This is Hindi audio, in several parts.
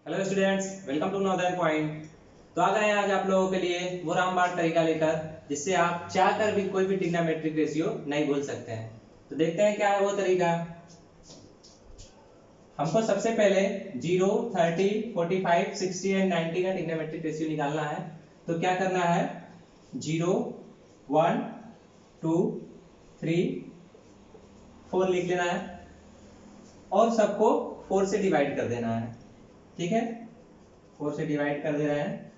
Hello students, welcome to Navodaya point. तो आ गए आज आप लोगों के लिए वो रामबाण तरीका लेकर, जिससे आप चाहकर भी कोई भी ट्रिग्नोमेट्रिक रेशियो नहीं भूल सकते हैं। तो देखते हैं क्या है वो तरीका। हमको सबसे पहले 0, 30, 45, 60 एंड 90 का ट्रिग्नोमेट्रिक रेशियो निकालना है। तो क्या करना है, 0, 1, 2, 3, 4 लिख लेना है और सबको 4 से डिवाइड कर देना है। ठीक है, 4 से डिवाइड कर दे रहे हैं।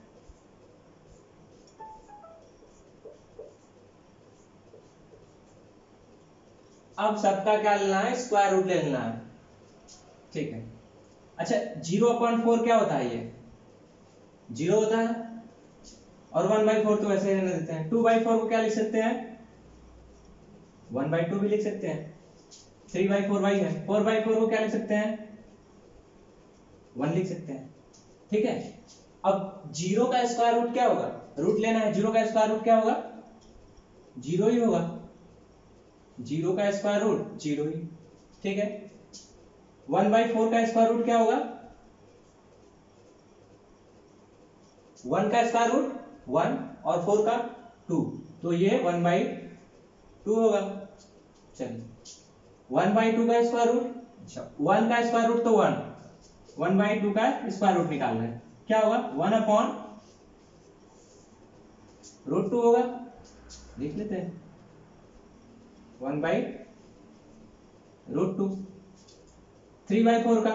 अब सबका क्या लेना है, स्क्वायर रूट ले लेना है। ठीक है, अच्छा 0/4 क्या होता है, ये 0 होता है और 1/4 तो ऐसे रहने देते हैं। 2/4 को क्या लिख सकते हैं, 1/2 भी लिख सकते हैं। 3/4 वही है। 4/4 को क्या लिख सकते हैं, 1 लिख सकते हैं। ठीक है, अब 0 का स्क्वायर रूट क्या होगा, रूट लेना है। 0 का स्क्वायर रूट क्या होगा, 0 ही होगा। 0 का स्क्वायर रूट 0 ही। ठीक है, 1/4 का स्क्वायर रूट क्या होगा, 1 का स्क्वायर रूट 1 और 4 का 2, तो ये 1/2 होगा। चलिए 1/2 का स्क्वायर रूट, अच्छा 1 का स्क्वायर रूट तो 1, 1/2 का स्क्वायर रूट निकालना है। क्या होगा, 1/√2 होगा। लिख लेते हैं 1/√2। 3/4 का,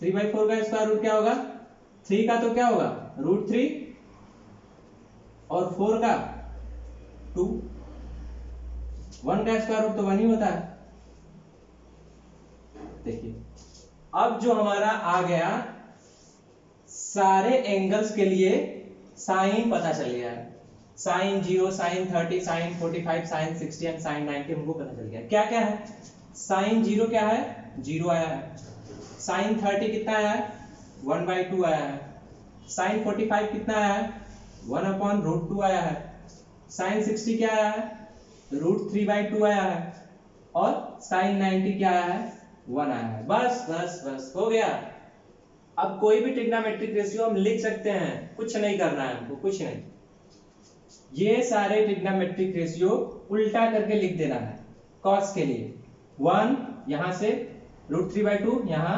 3/4 का स्क्वायर रूट क्या होगा, 3 का तो क्या होगा √3 और 4 का 2। 1 का स्क्वायर रूट तो 1 ही होता है। देखिए अब जो हमारा आ गया, सारे एंगल्स के लिए साइन पता चल गया है। Sine 0, sine 30, sine 45, sine 60 and sine 90 हमको पता चल गया। क्या क्या है, साइन 0 क्या है, 0 आया है। साइन 30 कितना आया है, 1/2 आया है। साइन 45 कितना आया है, 1/√2 आया है। साइन 60 क्या आया है, √3/2 आया है। और साइन 90 क्या आया है, 1 आया है। बस बस बस हो गया। अब कोई भी ट्रिग्नोमेट्रिक रेशियो हम लिख सकते हैं, कुछ नहीं करना है हमको, कुछ नहीं। ये सारे ट्रिग्नोमेट्रिक रेशियो उल्टा करके लिख देना है। कॉस के लिए 1 यहां से, √3/2 यहाँ,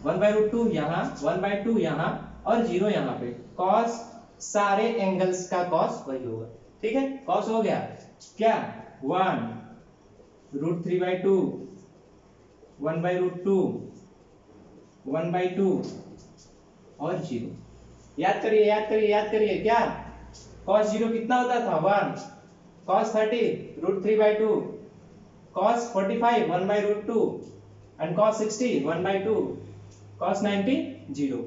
1/√2 यहाँ, 1/2 यहाँ और 0 यहाँ पे। कॉस सारे एंगल्स का कॉस वही होगा। ठीक है, कॉस हो गया क्या, 1 √3/2, 1/√2, 1/2 और 0। याद करिए याद करिए याद करिए, क्या cos 0 कितना होता था, 1। cos 30 √3/2, cos 45 1/√2 and cos 60 1/2, cos 90 0।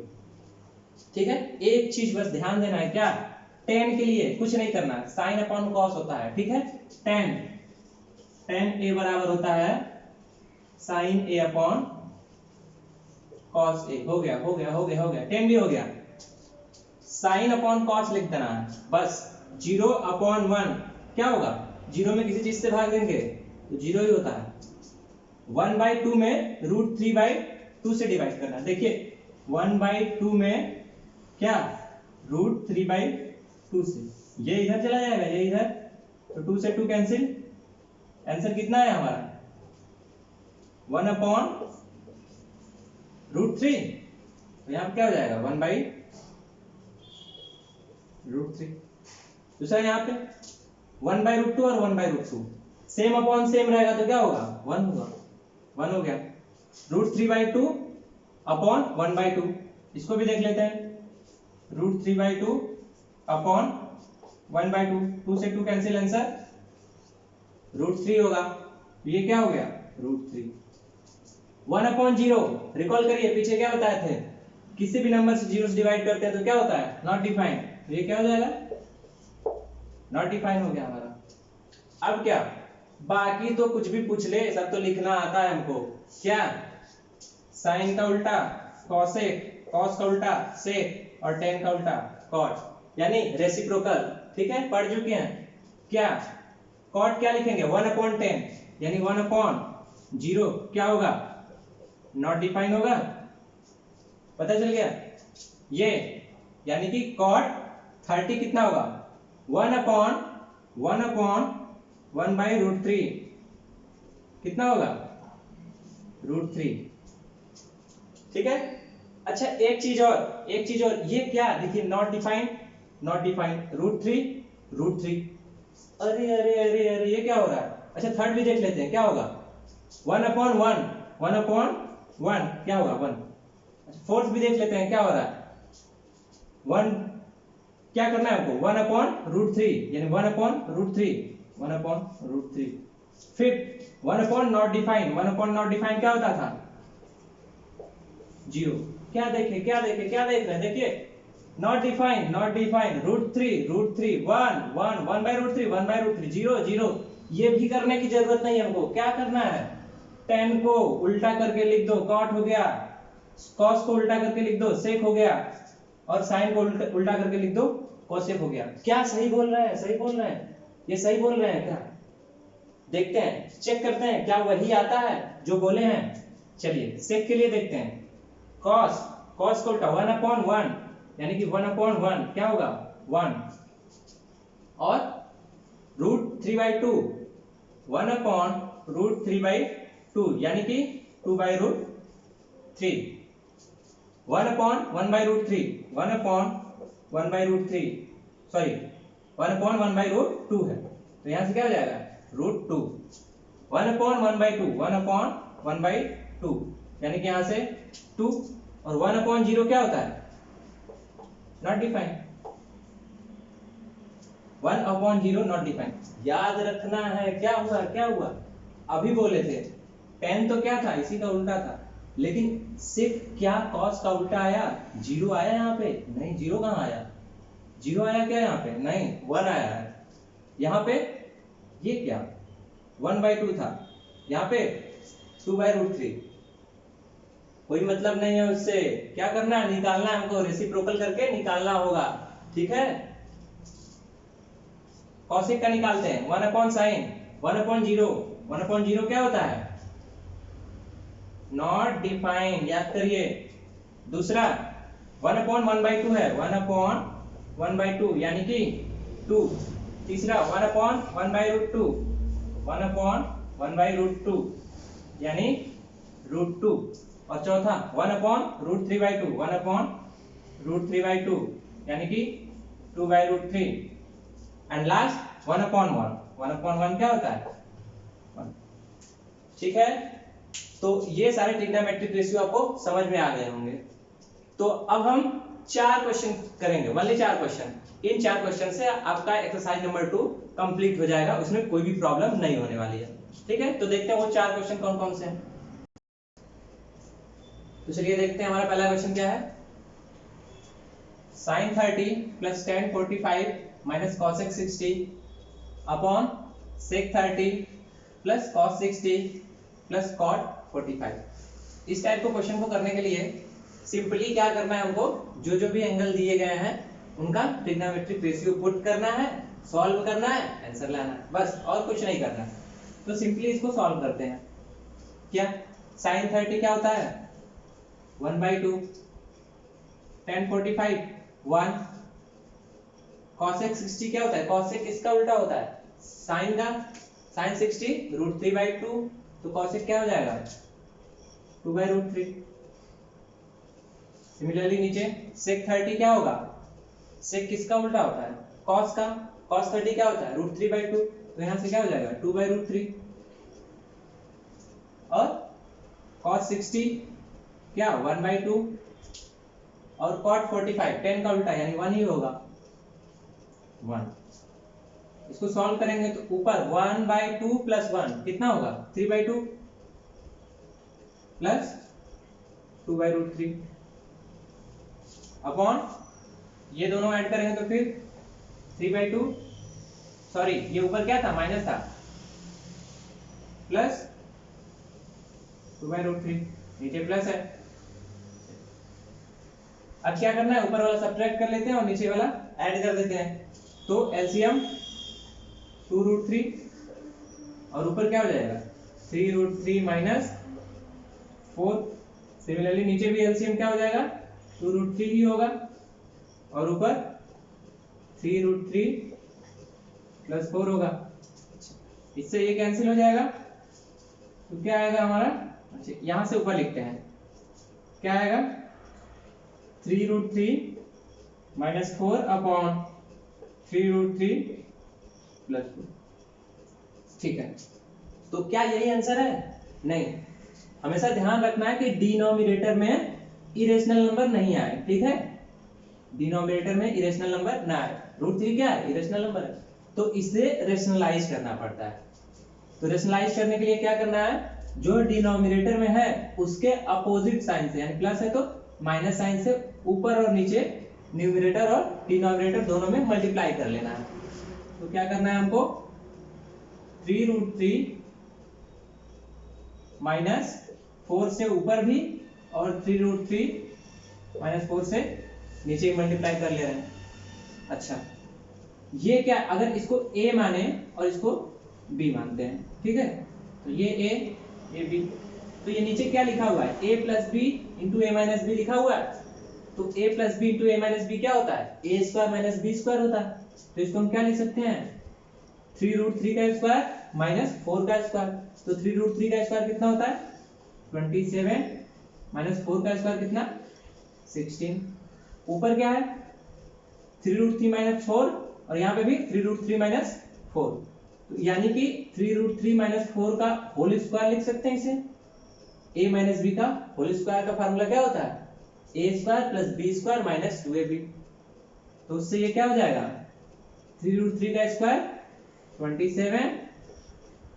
ठीक है, एक चीज बस ध्यान देना है, क्या, tan के लिए कुछ नहीं करना, sin अपॉन cos होता है। ठीक है, tan a बराबर होता है sin a upon cos a। हो गया हो गया हो गया हो गया, tan भी हो गया। साइन अपॉन कॉस लिख देना है बस। 0/1 क्या होगा, 0 में किसी चीज से भाग देंगे तो 0 ही होता है। 1/2 में √3/2 से डिवाइड करना। देखिए 1/2 में क्या, √3/2 से, ये इधर चला जाएगा, ये इधर, तो 2 से 2 कैंसिल। आंसर कितना है हमारा, 1/√3। तो यहां क्या हो जाएगा, 1/√3। दूसरा यहाँ पे 1/√2 और 1/√2 सेम अपॉन सेम रहेगा तो क्या होगा, 1 होगा। 1 हो गया। √3/2 अपॉन 1/2, इसको भी देख लेते हैं। √3/2 अपॉन 1/2, 2 से 2 कैंसिल, आंसर √3 होगा। ये क्या हो गया, √3। 1/0 रिकॉल करिए, पीछे क्या बताए थे, किसी भी नंबर से 0 से डिवाइड करते हैं तो क्या होता है, नॉट डिफाइंड। ये क्या हो जाएगा, नॉट डिफाइन हो गया हमारा। अब क्या, बाकी तो कुछ भी पूछ ले, सब तो लिखना आता है हमको। क्या, साइन का उल्टा कॉसेक, कॉस का उल्टा सेक और टेन का उल्टा कॉट, यानी रेसिप्रोकल। ठीक है, पढ़ चुके हैं। क्या, कॉट क्या लिखेंगे, 1/10 यानी 1/0 क्या होगा, नॉट डिफाइन होगा, पता चल गया ये, यानी कि कॉट 30 कितना होगा 1/1/1/√3 कितना होगा √3, ठीक है। अच्छा एक चीज और ये क्या देखिए नॉट डिफाइंड √3 अरे अरे अरे अरे ये क्या हो रहा है। अच्छा थर्ड भी देख लेते हैं क्या होगा 1/1 क्या होगा 1। अच्छा फोर्थ भी देख लेते हैं क्या हो रहा है 1, क्या करना है हमको 1/√3 यानी 1/√3 फिफ्थ 1/नॉट डिफाइंड क्या होता था 0। क्या देख रहे हैं देखिए नॉट डिफाइंड √3 1/√3 0 ये भी करने की जरूरत नहीं है हमको। क्या करना है 10 को उल्टा करके लिख दो कॉट हो गया, कॉस को उल्टा करके लिख दो सेक हो गया, और साइन को उल्टा करके लिख दो कोसेक हो गया। क्या सही बोल रहे हैं ये सही बोल रहे हैं क्या, देखते हैं चेक करते हैं क्या वही आता है जो बोले हैं। चलिए सेक के लिए देखते हैं कॉस को उल्टा 1/1 यानी कि 1/1 क्या होगा 1 और √3/2 1/√3/2 यानी कि 2/√3 1/1/√3 1/1/√3 सॉरी 1/1/√2 है तो यहां से क्या हो जाएगा √2 1/1/2 1/1/2 यानी कि यहां से 2 और 1/0 क्या होता है नॉट डिफाइंड 1/0 नॉट डिफाइंड। याद रखना है क्या हुआ अभी बोले थे 10 तो क्या था इसी का उल्टा था, लेकिन सिर्फ क्या cos का उल्टा आया 0 आया यहाँ पे नहीं 0 कहाँ आया 0 आया क्या यहाँ पे नहीं 1 आया है यहाँ पे। ये क्या 1/2 था यहाँ पे 2/√3 कोई मतलब नहीं है उससे। क्या करना है निकालना है हमको रेसिप्रोकल करके निकालना होगा, ठीक है। कॉसेक का निकालते हैं 1/sin 1/0 क्या होता है नॉट डिफाइंड याद करिए। दूसरा 1/1/2 है 1/1/2 यानी कि 2। तीसरा 1/1/√2 1/1/√2 यानी √2 और चौथा 1/√3/2 1/√3/2 यानी कि 2/√3 एंड लास्ट 1/1 क्या होता है 1, ठीक है। तो ये सारे ट्रिग्नोमेट्रिक रेशियो आपको समझ में आ गए होंगे। तो अब हम 4 क्वेश्चन करेंगे ओनली 4 क्वेश्चन। इन 4 क्वेश्चन से आपका एक्सरसाइज नंबर 2 कंप्लीट हो जाएगा, उसमें कोई भी प्रॉब्लम नहीं होने वाली है, ठीक है। तो देखते हैं वो 4 क्वेश्चन कौन कौन से हैं। तो चलिए देखते हैं हमारा पहला क्वेश्चन क्या है sin 30 plus tan 45 minus cosec 60 upon sec 30 plus cos 60 plus cot 45। इस टाइप को क्वेश्चन को करने के लिए सिंपली क्या करना है हमको जो भी एंगल दिए गए हैं उनका ट्रिग्नोमेट्रिक रेशियो पुट करना है, सॉल्व करना है, आंसर लाना है, बस और कुछ नहीं करना। तो सिंपली इसको सॉल्व करते हैं। क्या sin 30 क्या होता है 1/2 tan 45 1 cosec 60 क्या होता है cosec इसका उल्टा होता है sin का sin 60 √3/2 तो cosec क्या हो जाएगा 2/√3। सिमिलरली नीचे sec 30 क्या होगा sec किसका उल्टा होता है cos का cos 30 क्या होता है √3/2 तो यहां से क्या हो जाएगा 2/√3 और cos 60 क्या 1/2 और cot 45 10 का उल्टा यानी 1 ही होगा 1। इसको सॉल्व करेंगे तो ऊपर 1/2 प्लस 1 कितना होगा 3/2 प्लस 2/√3 अपॉन ये दोनों ऐड करेंगे तो फिर 3/2 सॉरी ये ऊपर क्या था माइनस था प्लस 2/√3 नीचे प्लस है। अब क्या करना है ऊपर वाला सब्ट्रैक्ट कर लेते हैं और नीचे वाला ऐड कर देते हैं। तो एलसीएम 2√3 और ऊपर क्या हो जाएगा 3√3 माइनस 4 सिमिलरली नीचे भी एलसीएम क्या हो जाएगा, 2√3 ही होगा और ऊपर 3√3 + 4 होगा। इससे ये कैंसिल हो जाएगा तो क्या आएगा हमारा, अच्छा यहां से ऊपर लिखते हैं, क्या आएगा 3√3 - 4 अपॉन 3√3 + 4। ठीक है, तो क्या यही आंसर है? नहीं, हमेशा ध्यान रखना है कि डिनोमिनेटर में इरेशनल नंबर नहीं आए। ठीक है, डिनोमिनेटर में इरेशनल नंबर ना आए। √3 क्या है, इरेशनल नंबर है, तो इसे रेशनलाइज करना पड़ता है। तो रेशनलाइज करने के लिए क्या करना है, जो डिनोमिनेटर में है उसके अपोजिट साइन से, यानी प्लस है तो माइनस साइन से ऊपर और नीचे न्यूमरेटर और डिनोमिनेटर दोनों में मल्टीप्लाई कर लेना है। तो क्या करना है हमको, 3√3 - 4 से ऊपर भी और 3√3 - 4 से नीचे मल्टीप्लाई कर ले रहे हैं। अच्छा, ये क्या, अगर इसको a माने और इसको b मानते हैं, ठीक है, तो ये a ये b, तो ये नीचे क्या लिखा हुआ है, a + b × a - b लिखा हुआ है। तो a + b × a - b क्या होता है, a² - b² होता है। तो इसको हम क्या लिख सकते हैं, 3√3 का स्क्वायर - 4 का स्क्वायर। तो 3√3 का स्क्वायर कितना होता है, 27 - 4 का स्क्वायर कितना, 16। ऊपर क्या है, 3√3 - 4 और यहाँ पे भी 3√3 - 4, तो यानी कि 3√3 - 4 का होल स्क्वायर लिख सकते हैं इसे। a - b का होल स्क्वायर का फार्मूला क्या होता है, a² + b² - 2ab। तो उससे ये क्या हो जाएगा, 3√3 का स्क्वायर 27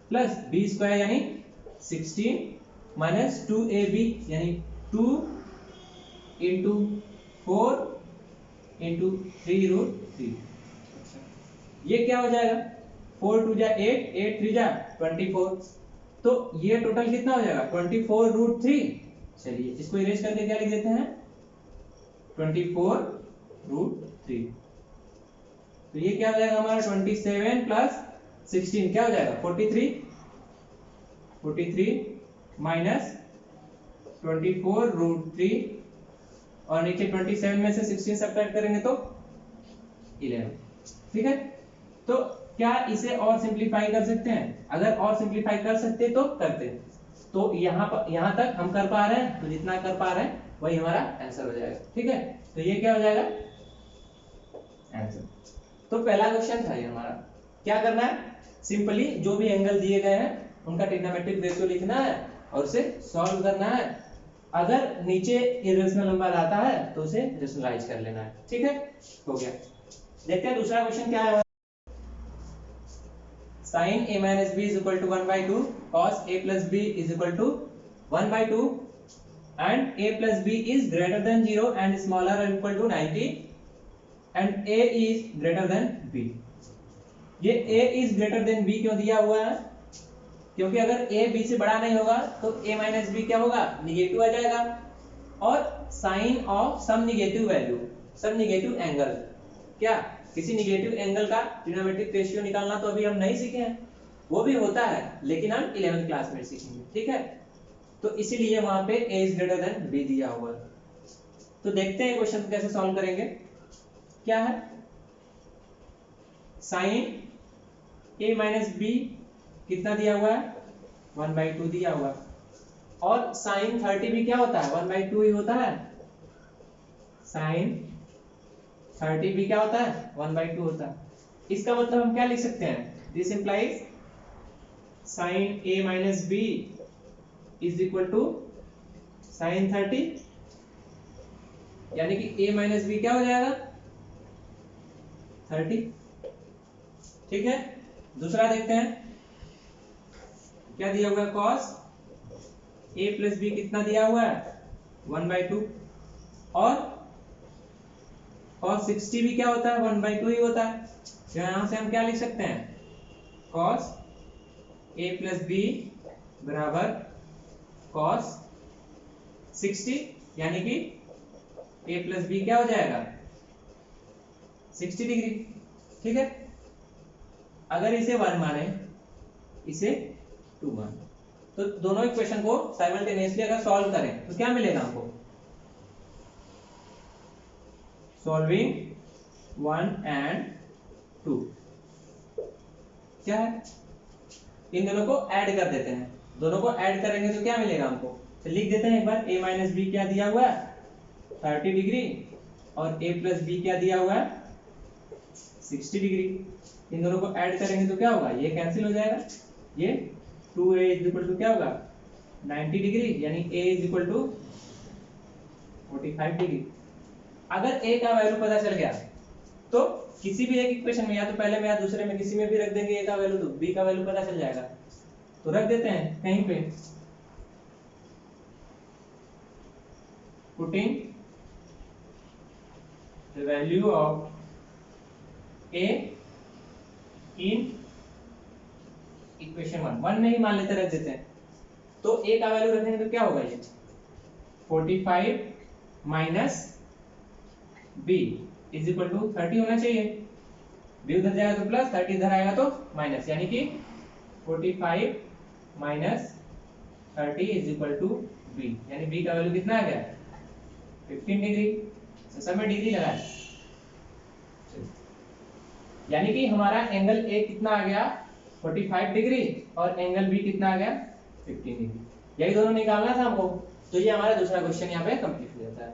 प्लस b² यानी 16 - 2ab यानी 2 × 4 × 3√3। ये क्या हो जाएगा, 4 × 2 = 8, 8 × 3 = 24। तो ये टोटल कितना हो जाएगा, 24√3। चलिए इसको इरेज करके क्या लिख देते हैं, 24√3। तो ये क्या हो जाएगा हमारा, 27 + 16 क्या हो जाएगा, 43 - 24√3 और नीचे 27 में से 16 सब्ट्रैक्ट करेंगे तो 11। ठीक है, तो क्या इसे और सिंपलीफाई कर सकते हैं, अगर और सिंपलीफाई कर सकते तो करते। तो यहाँ तक हम कर पा रहे हैं, तो जितना कर पा रहे हैं वही हमारा आंसर हो जाएगा। ठीक है, तो ये क्या हो जाएगा आंसर। तो पहला क्वेश्चन था ये हमारा। क्या करना है, सिंपली जो भी एंगल दिए गए हैं उनका ट्रिग्नोमेट्रिक रेशियो लिखना है और उसे सॉल्व करना है। अगर नीचे इरेशनल नंबर आता है तो उसे रेशनलाइज कर लेना है। ठीक है, हो गया। देखते हैं दूसरा क्वेश्चन क्या है। sin a - b = 1/2 cos a + b = 1/2 and a + b is greater than 0 and smaller or equal to 90 and a is greater than b। ये a is greater than b क्यों दिया हुआ है, क्योंकि अगर a b से बड़ा नहीं होगा तो a - b क्या होगा, निगेटिव आ जाएगा। और sine of some negative value, some negative angle, क्या किसी निगेटिव एंगल का ट्रिग्नोमेट्रिक रेशियो निकालना तो अभी हम नहीं सीखे हैं, वो भी होता है लेकिन हम 11th क्लास में सीखेंगे। ठीक है, तो इसीलिए वहां पे a is greater than b दिया हुआ है। तो देखते हैं क्वेश्चन कैसे सॉल्व करेंगे। क्या है, साइन a - b कितना दिया हुआ है, 1/2 दिया हुआ है। और साइन 30 भी क्या होता है, 1/2 ही होता है। साइन 30 भी क्या होता है, 1/2 होता है। इसका मतलब हम क्या लिख सकते हैं, this implies sine a - b = sine 30, यानी कि a - b क्या हो जाएगा, 30। ठीक है, दूसरा देखते हैं क्या दिया हुआ है, cos a + b कितना दिया हुआ है, 1/2 और cos 60 भी क्या होता है, 1/2 ही होता है। तो यहां से हम क्या लिख सकते हैं, cos a + b = cos 60, यानी कि a + b क्या हो जाएगा, 60 डिग्री। ठीक है, अगर इसे 1 माने, इसे 2 माने, तो दोनों इक्वेशन को साइमल्टेनियसली अगर सॉल्व करें तो क्या मिलेगा हमको, सॉल्विंग 1 and 2 क्या है, इन दोनों को ऐड कर देते हैं, दोनों को ऐड करेंगे तो क्या मिलेगा हमको, तो लिख देते हैं एक बार, a माइनस बी क्या दिया हुआ है 30 डिग्री और a प्लस बी क्या दिया हुआ है 60 डिग्री। इन दोनों को ऐड करेंगे तो क्या होगा, ये कैंसिल हो जाएगा, ये 2a इज इक्वल टू क्या होगा 90 डिग्री, यानी a is equal to 45 degree. अगर a का वैल्यू पता चल गया तो किसी भी एक इक्वेशन में या तो पहले में या दूसरे में किसी में भी रख देंगे a का वैल्यू, तो b का वैल्यू पता चल जाएगा। तो रख देते हैं कहीं पे, putting the value of a in equation 1 में ही मान लेते रख देते हैं। तो a का वैल्यू रखेंगे तो क्या होगा, ये 45 minus b is equal to 30 होना चाहिए, b उधर जाएगा तो प्लस, 30 इधर आएगा तो माइनस, यानी कि 45 minus 30 is equal to b, यानी b का वैल्यू कितना आ गया 15 डिग्री। तो सब में डिग्री लगाए, यानी कि हमारा एंगल A कितना आ गया 45 डिग्री और एंगल B कितना आ गया 15 डिग्री, यही दोनों निकालना था हमको। तो ये हमारा दूसरा क्वेश्चन यहाँ पे कंप्लीट हो जाता है।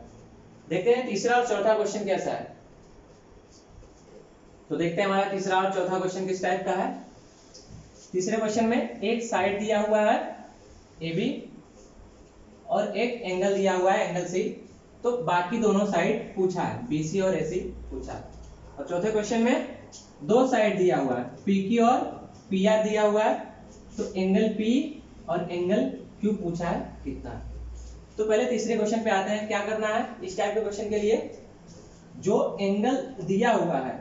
देखते हैं तीसरा और चौथा क्वेश्चन कैसा है। तो देखते हैं हमारा तीसरा और चौथा क्वेश्चन किस टाइप का है। तीसरे क्वेश्चन में एक साइड दिया हुआ है AB और एक एंगल दिया हुआ है एंगल C, तो बाकी दोनों साइड पूछा है, BC और AC पूछा है। और चौथे क्वेश्चन में दो साइड दिया हुआ है, PQ और PR दिया हुआ है, तो एंगल P और एंगल Q पूछा है कितना है। तो पहले तीसरे क्वेश्चन पे आते हैं। क्या करना है इस टाइप के क्वेश्चन के लिए, जो एंगल दिया हुआ है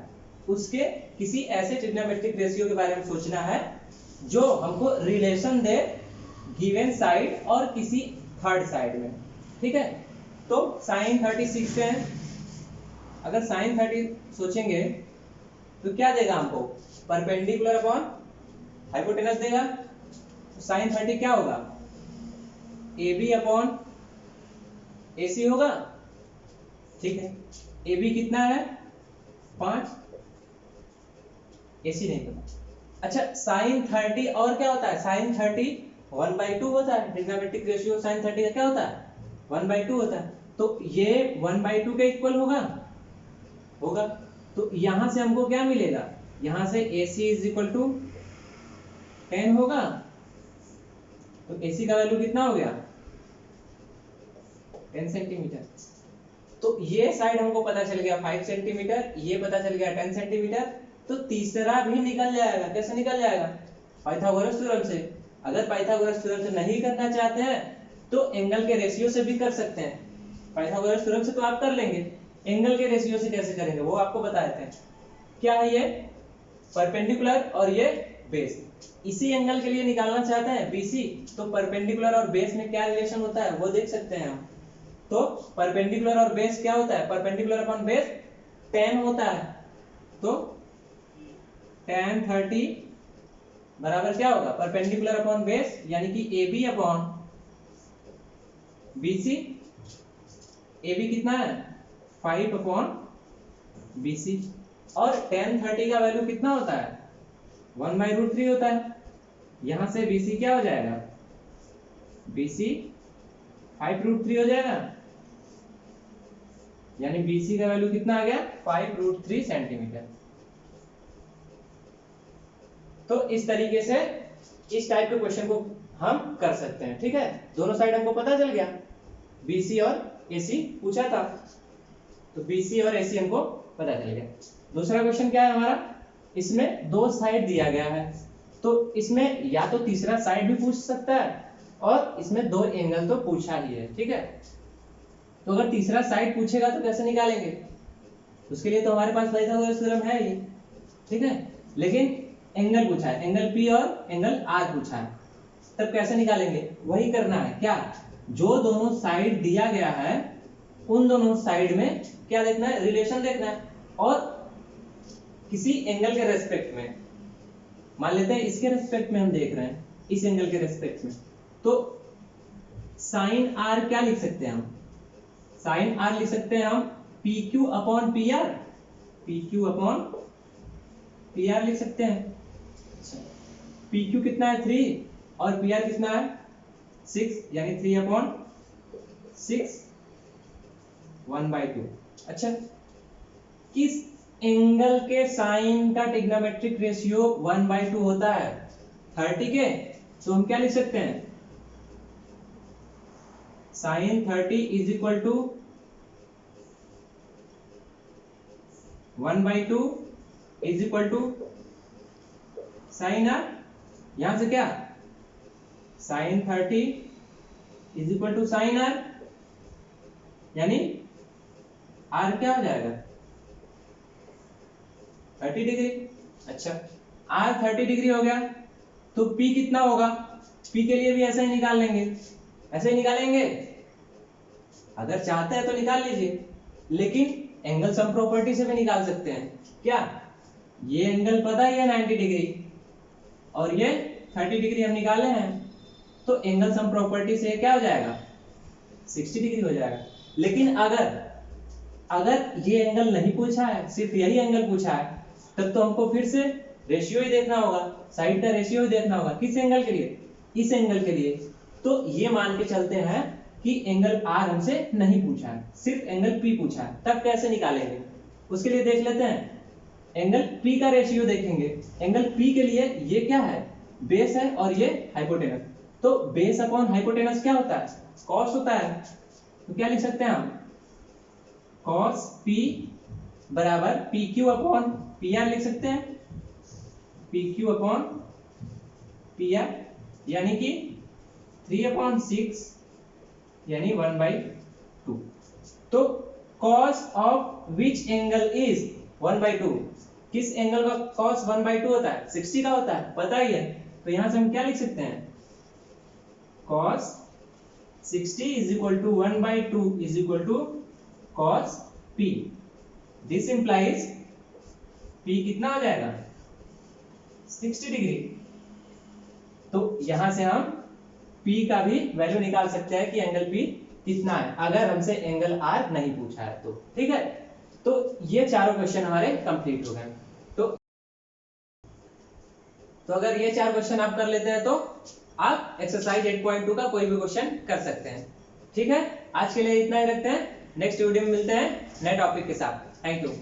उसके किसी ऐसे ट्रिग्नोमेट्रिक रेशियो के बारे में सोचना है जो हमको रिलेशन दे गिवन साइड और किसी थर्ड साइड में, ठीक है। तो sin 30 सीखते हैं। अगर sin 30 सोचेंगे तो क्या देगा हमको, परपेंडिकुलर अपॉन हाइपोटेनस देगा। तो sin 30 क्या होगा, AB अपॉन AC होगा, ठीक है। AB कितना है 5, AC नहीं पता। अच्छा sin 30 और क्या होता है, sin 30 1/2 होता है, ट्रिग्नोमेट्रिक रेशियो sin 30 का क्या होता है 1/2 होता है। तो ये 1/2 के इक्वल होगा, होगा। तो यहां से हमको क्या मिलेगा, यहां से AC इज इक्वल टू 10 होगा। तो AC का वैल्यू कितना हो गया 10 सेंटीमीटर। तो ये साइड हमको पता चल गया 5 सेंटीमीटर, ये पता चल गया 10 सेंटीमीटर। तो तीसरा भी निकल जाएगा। कैसे निकल जाएगा, पाइथागोरस थ्योरम से। अगर पाइथागोरस थ्योरम से नहीं करना चाहते हैं तो एंगल के रेशियो से भी कर सकते हैं। पाइथागोरस थ्योरम से तो आप कर लेंगे, एंगल के रेशियो से कैसे करेंगे वो आपको बता देते हैं। क्या है ये, परपेंडिकुलर और ये बेस। इसी एंगल के लिए निकालना चाहते हैं BC, तो परपेंडिकुलर और बेस में क्या रिलेशन होता है वो देख सकते हैं हम। तो परपेंडिकुलर और बेस क्या होता है, परपेंडिकुलर अपॉन बेस tan होता है। तो tan 30 बराबर क्या होगा, परपेंडिकुलर अपॉन बेस यानी कि AB अपॉन BC। AB कितना है 5 अपॉन BC और tan 30 का वैल्यू कितना होता है 1/√3 होता है। यहां से BC क्या हो जाएगा, BC 5√3 हो जाएगा, यानी BC का वैल्यू कितना आ गया 5√3 सेंटीमीटर। तो इस तरीके से इस टाइप के क्वेश्चन को हम कर सकते हैं, ठीक है। दोनों साइड हमको पता चल गया, BC और AC पूछा था, तो BC और AC हमको पता चल गया। दूसरा क्वेश्चन क्या है हमारा, इसमें दो साइड दिया गया है, तो इसमें या तो तीसरा साइड भी पूछ सकता है और इसमें दो एंगल तो पूछा ही है, ठीक है। तो अगर तीसरा साइड पूछेगा तो कैसे निकालेंगे, उसके लिए तो हमारे पास पाइथागोरस थ्योरम है ही, ठीक है। लेकिन एंगल पूछा है, एंगल P और एंगल R पूछा है, तब कैसे निकालेंगे, वही करना है। क्या, जो दोनों साइड दिया गया है उन दोनों साइड में क्या देखना है, रिलेशन देखना है। और किसी एंगल के रेस्पेक्ट में, मान लेते हैं इसके रेस्पेक्ट में हम देख रहे हैं, इस एंगल के रेस्पेक्ट में, तो साइन आर क्या लिख सकते हैं हम? साइन आर लिख सकते हैं हम P Q upon P R, P Q upon P R लिख सकते हैं। पी क्यू कितना है 3 और पी आर कितना है 6, यानी 3 अपॉन 6 1/2। अच्छा, किस एंगल के साइन का ट्रिग्नोमेट्रिक रेशियो 1/2 होता है? 30 के। तो हम क्या लिख सकते हैं? Sine 30 is equal to 1/2 is equal to sine R, यहां से क्या sine 30 is equal to sine R, यानी आर क्या हो जाएगा 30 डिग्री। अच्छा, आर 30 डिग्री हो गया, तो पी कितना होगा? पी के लिए भी ऐसा ही निकाल लेंगे, ऐसे ही निकालेंगे, अगर चाहते हैं तो निकाल लीजिए, लेकिन एंगल सम प्रॉपर्टी से भी निकाल सकते हैं। क्या ये एंगल पता ही है 90 डिग्री और ये 30 डिग्री हम निकाले हैं, तो एंगल सम प्रॉपर्टी से क्या हो जाएगा 60 डिग्री हो जाएगा। लेकिन अगर ये एंगल नहीं पूछा है, सिर्फ यही एंगल पूछा है, तब तो हमको फिर से रेशियो ही देखना होगा, साइड का रेशियो ही देखना होगा। किस एंगल के लिए? इस एंगल के लिए। तो ये मान के चलते हैं कि एंगल आर हमसे नहीं पूछा है, सिर्फ एंगल पी पूछा है। तब कैसे निकालेंगे उसके लिए देख लेते हैं। एंगल पी का रेशियो देखेंगे। एंगल पी के लिए ये क्या है? बेस है और ये हाइपोटेनस। तो बेस अपॉन हाइपोटेनस क्या होता है? कॉस होता है। तो क्या लिख सकते हैं हम? कॉस पी बराबर P Q upon P R लिख सकते हैं, P Q upon P R, यानी कि 3/6 यानी 1/2। तो cos of which angle is 1/2? किस एंगल का cos 1/2 होता है? 60 का होता है, पता ही है। तो यहां से हम क्या लिख सकते हैं? cos 60 is equal to 1/2 is equal to cos p। This implies p कितना हो जाएगा 60 डिग्री। तो यहां से हम p का भी वैल्यू निकाल सकते हैं कि एंगल p कितना है, अगर हमसे एंगल r नहीं पूछा है तो। ठीक है, तो ये चारों क्वेश्चन हमारे कंप्लीट हो गए। तो अगर ये 4 क्वेश्चन आप कर लेते हैं तो आप एक्सरसाइज 8.2 का कोई भी क्वेश्चन कर सकते हैं। ठीक है, आज के लिए इतना ही रखते हैं। नेक्स्ट वीडियो में मिलते हैं नए टॉपिक के साथ। Thank you.